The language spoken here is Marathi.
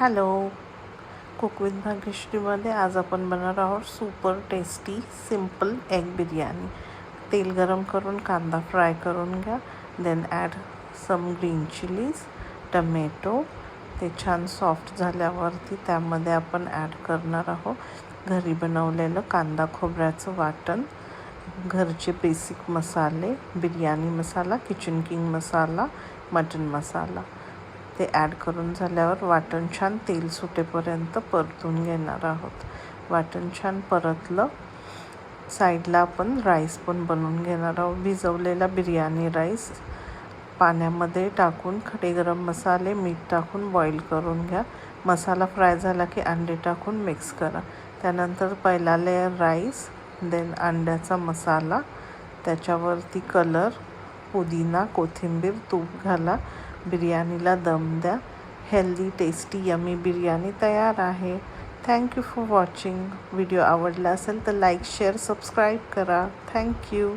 हॅलो, कुक विथ भाग्यश्रीमध्ये आज आपण बनवणार आहोत super tasty simple egg biryani. तेल गरम करून कांदा फ्राय करून घ्या. Then add some green chillies, tomato. ते छान सॉफ्ट झाल्यावरती त्यामध्ये आपण ॲड करणार आहोत घरी बनवलेलं कांदा खोबऱ्याचं वाटण, घरचे बेसिक मसाले, बिर्याणी मसाला, किचन किंग मसाला, मटन मसाला. ते ॲड करून झाल्यावर वाटण छान तेल सुटेपर्यंत परतून घेणार आहोत. वाटण छान परतलं, साईडला आपण राईस पण बनवून घेणार आहोत. भिजवलेला बिर्याणी राईस पाण्यामध्ये टाकून खडे गरम मसाले, मीठ टाकून बॉईल करून घ्या. मसाला फ्राय झाला की अंडे टाकून मिक्स करा. त्यानंतर पहिला लेयर राईस, देन अंड्याचा मसाला, त्याच्यावरती कलर, पुदिना, कोथिंबीर, तूप घाला. बिर्याणीला दम द्या. हेल्दी टेस्टी यमी बिर्याणी तयार आहे. Thank you for watching. व्हिडिओ आवडला असेल तर लाईक, शेअर, सबस्क्राईब करा. थँक्यू.